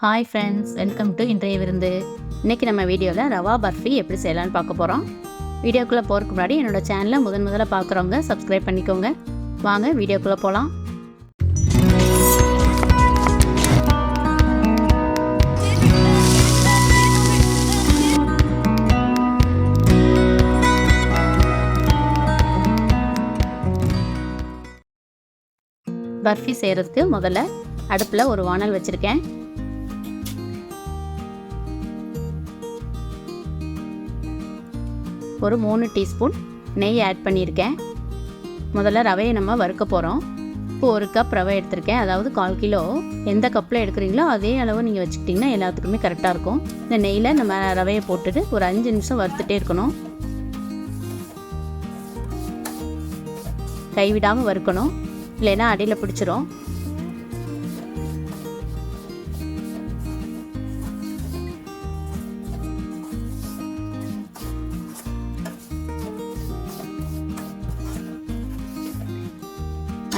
Hi friends, welcome to இன்றைய விருந்து. இன்றைக்கி நம்ம வீடியோவில் ரவா பர்ஃபி எப்படி செய்யலான்னு பார்க்க போகிறோம். வீடியோக்குள்ளே போகிறதுக்கு முன்னாடி என்னோடய சேனலை முதல்ல பார்க்குறவங்க சப்ஸ்கிரைப் பண்ணிக்கோங்க. வாங்க வீடியோக்குள்ளே போகலாம். பர்ஃபி செய்கிறதுக்கு முதல்ல அடுப்பில் ஒரு வானல் வச்சுருக்கேன். ஒரு 3 டீஸ்பூன் நெய் ஆட் பண்ணியிருக்கேன். முதல்ல ரவையை நம்ம வறுக்க போகிறோம். இப்போ 1 கப் ரவை எடுத்திருக்கேன், அதாவது 1/4 கிலோ. எந்த கப்பில் எடுக்கிறீங்களோ அதே அளவு நீங்கள் வச்சுக்கிட்டிங்கன்னா எல்லாத்துக்குமே கரெக்டாக இருக்கும். இந்த நெய்யில் நம்ம ரவையை போட்டுட்டு ஒரு 5 நிமிஷம் வறுத்துட்டே இருக்கணும். கைவிடாமல் வறுக்கணும், இல்லைன்னா அடியில் பிடிச்சிரும்.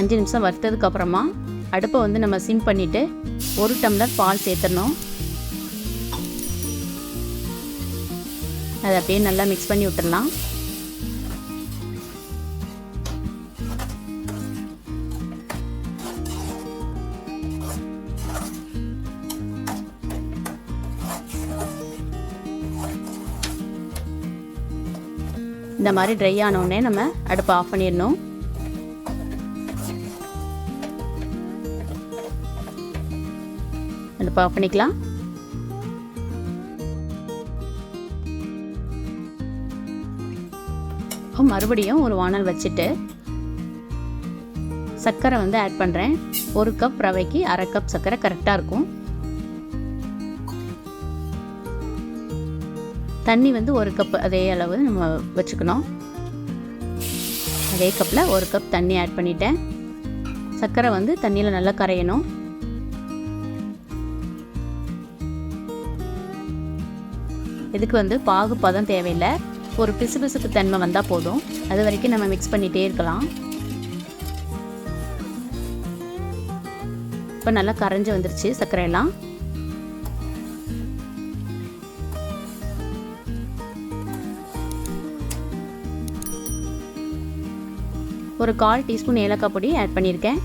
அஞ்சு நிமிஷம் வறுத்ததுக்கு அப்புறமா அடுப்பை நம்ம சிம் பண்ணிவிட்டு 1 டம்ளர் பால் சேர்த்துடணும். அதை அப்படியே நல்லா மிக்ஸ் பண்ணி விட்டுடலாம். இந்த மாதிரி ட்ரை ஆனோடனே நம்ம அடுப்பை ஆஃப் பண்ணிடணும். அடுப்பை ஆஃப் பண்ணிக்கலாம். மறுபடியும் ஒரு வானல் வச்சுட்டு சர்க்கரை ஆட் பண்ணுறேன். 1 கப் ரவைக்கு 1/2 கப் சர்க்கரை கரெக்டாக இருக்கும். தண்ணி 1 கப் அதே அளவு நம்ம வச்சுக்கணும். அதே கப்பில் 1 கப் தண்ணி ஆட் பண்ணிட்டேன். சர்க்கரை தண்ணியில் நல்லா கரையணும். இதுக்கு பாகு பதம் தேவையில்லை, ஒரு பிசுபிசுப்பு தன்மை வந்தால் போதும். அது வரைக்கும் நம்ம மிக்ஸ் பண்ணிகிட்டே இருக்கலாம். இப்போ நல்லா கரைஞ்சி வந்துருச்சு சர்க்கரையெல்லாம். ஒரு 1/4 டீஸ்பூன் ஏலக்காய் பொடி ஆட் பண்ணியிருக்கேன்.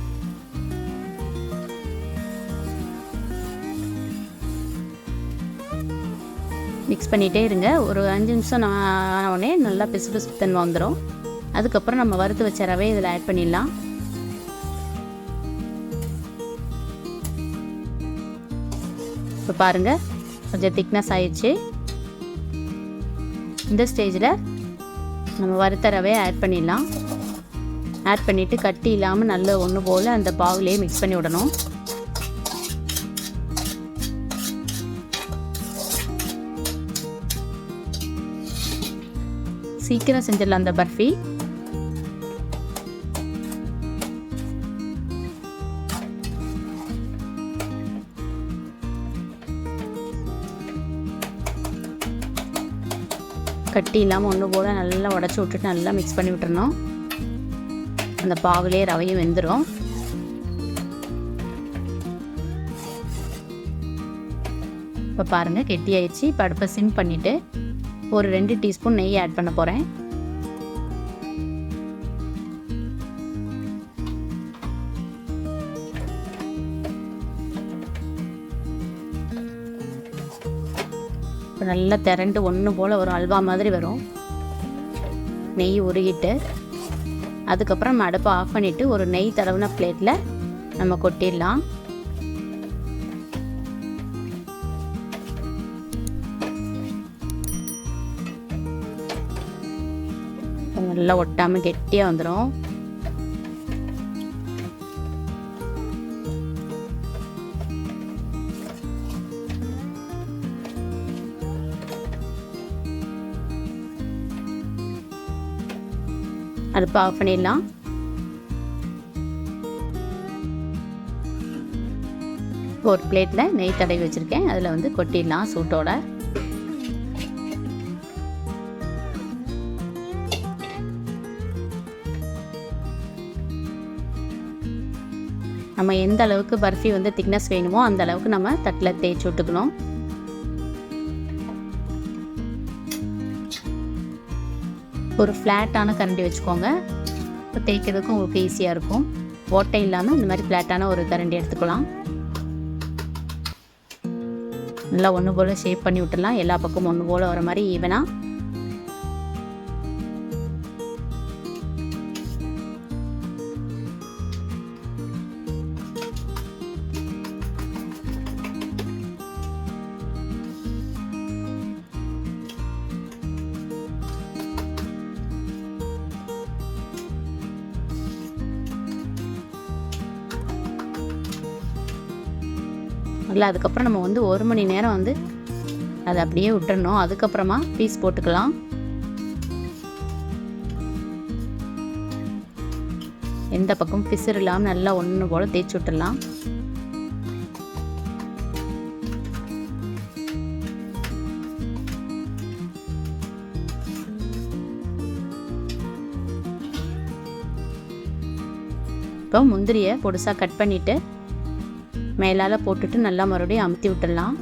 மிக்ஸ் பண்ணிகிட்டே இருங்க. ஒரு 5 நிமிஷம் ஆனோடனே நல்லா பிசு தன்மை வந்துடும். அதுக்கப்புறம் நம்ம வறுத்து வச்ச ரவை இதில் ஆட் பண்ணிடலாம். இப்போ பாருங்கள், கொஞ்சம் திக்னஸ் ஆயிடுச்சு. இந்த ஸ்டேஜில் நம்ம வறுத்த ரவையை ஆட் பண்ணிடலாம். ஆட் பண்ணிவிட்டு கட்டி இல்லாமல் நல்ல ஒன்று போல் அந்த பாவுலேயே மிக்ஸ் பண்ணி விடணும். சீக்கிரம் செஞ்சிடலாம் அந்த பர்ஃபி. கட்டி இல்லாமல் ஒன்று போல் நல்லா உடச்சி விட்டுட்டு நல்லா மிக்ஸ் பண்ணி விட்டுறணும். அந்த பாகுலே ரவையும் வெந்துடும். இப்போ பாருங்கள், கெட்டி ஆயிடுச்சு. இப்போ அடுப்பை சிம் பண்ணிவிட்டு ஒரு 2 டீஸ்பூன் நெய் ஆட் பண்ண போகிறேன். இப்போ நல்லா திரண்டு ஒன்று போல் ஒரு அல்வா மாதிரி வரும். நெய் உருகிட்டு அதுக்கப்புறம் நம்ம அடுப்பை ஆஃப் பண்ணிவிட்டு ஒரு நெய் தடவின பிளேட்டில் நம்ம கொட்டிடலாம். நல்லா ஒட்டாமல் கெட்டியாக வந்துடும். அடுப்பை ஆஃப் பண்ணிடலாம். ஒரு பிளேட்டில் நெய் தடவி வச்சுருக்கேன், அதில் கொட்டிடலாம் சூட்டோட. நம்ம எந்த அளவுக்கு பர்ஃபி வந்து திக்னஸ் வேணுமோ அந்த அளவுக்கு நம்ம தட்டில் தேய்ச்சி விட்டுக்கணும். ஒரு ஃப்ளாட்டான கரண்டி வச்சுக்கோங்க. இப்போ தேய்க்கிறதுக்கும் உங்களுக்கு ஈஸியாக இருக்கும். ஓட்டை இல்லாமல் இந்த மாதிரி ஃப்ளாட்டான ஒரு கரண்டி எடுத்துக்கலாம். நல்லா ஒன்று போல் ஷேப் பண்ணி விட்டுடலாம். எல்லா பக்கமும் ஒன்று போல் வர மாதிரி ஈவனாக. இல்லை, அதுக்கப்புறம் நம்ம வந்து 1 மணி நேரம் வந்து அதை அப்படியே விட்டுறணும். அதுக்கப்புறமா பீஸ் போட்டுக்கலாம். எந்த பக்கம் பிசுறு இல்லாமல் நல்லா ஒன்று போல் தேய்ச்சி விட்டுடலாம். இப்போ முந்திரியை பொடிசாக கட் பண்ணிவிட்டு மேலால் போட்டுட்டு நல்லா மறுபடியும் அமுத்தி விட்டுடலாம்.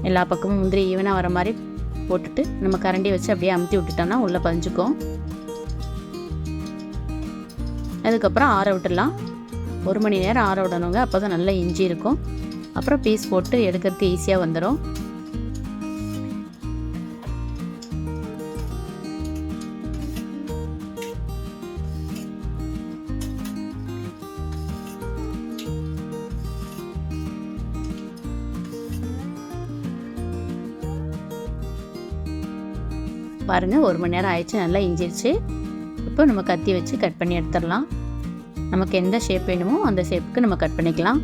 எல்லா பக்கமும் முந்திரி ஈவனாக வர மாதிரி போட்டுட்டு நம்ம கரண்டி வச்சு அப்படியே அமுத்தி விட்டுட்டோம்னா உள்ளே பதிஞ்சுக்கும். அதுக்கப்புறம் ஆற விட்டுடலாம். 1 மணி நேரம் ஆற விடணுங்க. அப்போ தான் நல்லா இஞ்சி இருக்கும். அப்புறம் பீஸ் போட்டு எடுக்கிறதுக்கு ஈஸியாக வந்துடும். பாருங்கள், 1 மணி நேரம் ஆயிடுச்சு. நல்லா இஞ்சிருச்சு. இப்போ நம்ம கத்தி வச்சு கட் பண்ணி எடுத்துடலாம். நமக்கு எந்த ஷேப் வேணுமோ அந்த ஷேப்புக்கு நம்ம கட் பண்ணிக்கலாம்.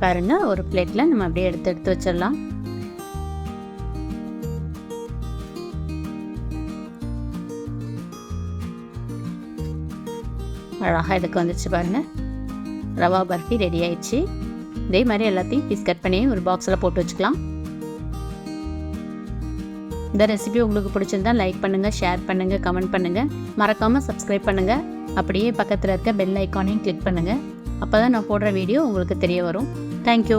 பாருங்க, ஒரு பிளேட்ல நம்ம அப்படியே எடுத்து வச்சிடலாம். அழகாக எடுக்க வந்துச்சு பாருங்க. ரவா பர்ஃபி ரெடி ஆயிடுச்சு. இதே மாதிரி எல்லாத்தையும் பீஸ் கட் பண்ணி ஒரு பாக்ஸில் போட்டு வச்சுக்கலாம். இந்த ரெசிபி உங்களுக்கு பிடிச்சிருந்தா லைக் பண்ணுங்கள், ஷேர் பண்ணுங்கள், கமெண்ட் பண்ணுங்கள். மறக்காமல் சப்ஸ்கிரைப் பண்ணுங்கள். அப்படியே பக்கத்தில் இருக்க பெல் ஐக்கானையும் கிளிக் பண்ணுங்கள். அப்போ தான் நான் போடுற வீடியோ உங்களுக்கு தெரிய வரும். தேங்க்யூ.